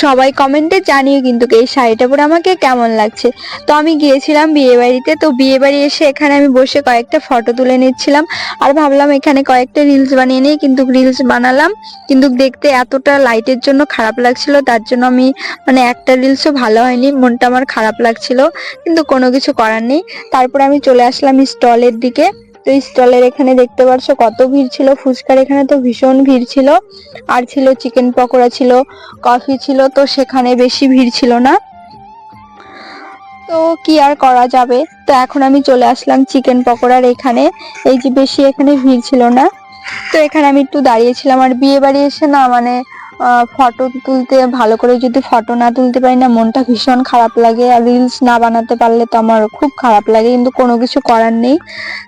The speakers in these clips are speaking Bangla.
সবাই কমেন্টে জানিও কিন্তু এই শাড়িটা পরে আমাকে কেমন লাগছে। তো আমি গিয়েছিলাম বিয়ে বাড়িতে, তো বিয়ে বাড়ি এসে এখানে আমি বসে কয়েকটা ফটো তুলে নিচ্ছিলাম আর ভাবলাম এখানে কয়েকটা রিলস বানিয়ে নিই, কিন্তু রিলস বানালাম কিন্তু দেখতে এতটা লাইটের জন্য খারাপ লাগছিল, তার জন্য আমি মানে একটা রিলসও ভালো হয়নি, মনটা আমার খারাপ লাগছিল, কিন্তু কোনো কিছু করার নেই। তারপরে আমি চলে আসলাম স্টলের দিকে। তো স্টলের এখানে দেখতে পাচ্ছ কত ভিড় ছিল, ফুচকার এখানে তো ভীষণ ভিড় ছিল, আর ছিল চিকেন পকোড়া ছিল, কফি ছিল, তো সেখানে বেশি ভিড় ছিল না। তো কি আর করা যাবে, তো এখন আমি চলে আসলাম চিকেন পকোড়ার এখানে। এই যে বেশি এখানে ভিড় ছিল না, তো এখানে আমি একটু দাঁড়িয়েছিলাম। আর বিয়ে বাড়ি এসে না মানে ফটো তুলতে, ভালো করে যদি ফটো না তুলতে পারি না মনটা ভীষণ খারাপ লাগে, আর রিলস না বানাতে পারলে তো আমার খুব খারাপ লাগে, কিন্তু কোনো কিছু করার নেই।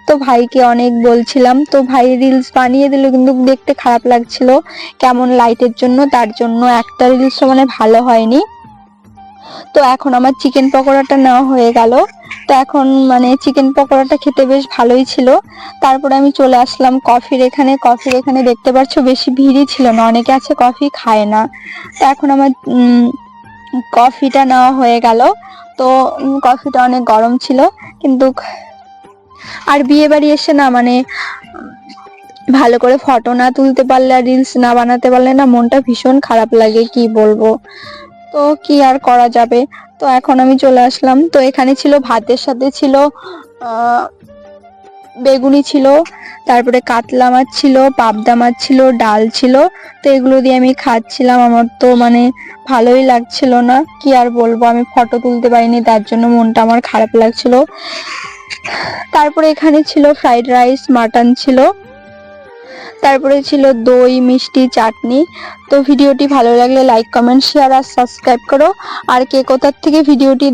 তো ভাইকে অনেক বলছিলাম, তো ভাই রিলস বানিয়ে দিল, কিন্তু দেখতে খারাপ লাগছিল কেমন লাইটের জন্য, তার জন্য একটা রিলসও মানে ভালো হয়নি। তো এখন আমার চিকেন পকোড়াটা নেওয়া হয়ে গেল। তো এখন মানে চিকেন পকোড়াটা খেতে বেশ ভালোই ছিল। তারপরে আমি চলে আসলাম কফির এখানে। কফির এখানে দেখতে পাচ্ছ বেশি ভিড়ই ছিল না, অনেকে আছে কফি খায় না। তো এখন আমার কফিটা নেওয়া হয়ে গেল। তো কফিটা অনেক গরম ছিল কিন্তু। আর বিয়ে বাড়ি এসে না মানে ভালো করে ফটো না তুলতে পারলে আর রিলস না বানাতে পারলে না মনটা ভীষণ খারাপ লাগে, কি বলবো। তো কি আর করা যাবে। তো এখন আমি চলে আসলাম। তো এখানে ছিল ভাতের সাথে ছিল বেগুনি ছিল, তারপরে কাতলা মাছ ছিল, পাবদা মাছ ছিল, ডাল ছিল। তো এগুলো দিয়ে আমি খাচ্ছিলাম, আমার তো মানে ভালোই লাগছিল না, কি আর বলবো। আমি ফটো তুলতে পারিনি, তার জন্য মনটা আমার খারাপ লাগছিল। তারপরে এখানে ছিল ফ্রাইড রাইস, মাটন ছিল, তারপরে ছিল দই, মিষ্টি, চাটনি। তো ভিডিওটি ভালো লাগলে লাইক, কমেন্ট, শেয়ার আর সাবস্ক্রাইব করো। আর কে কোথা থেকে ভিডিওটি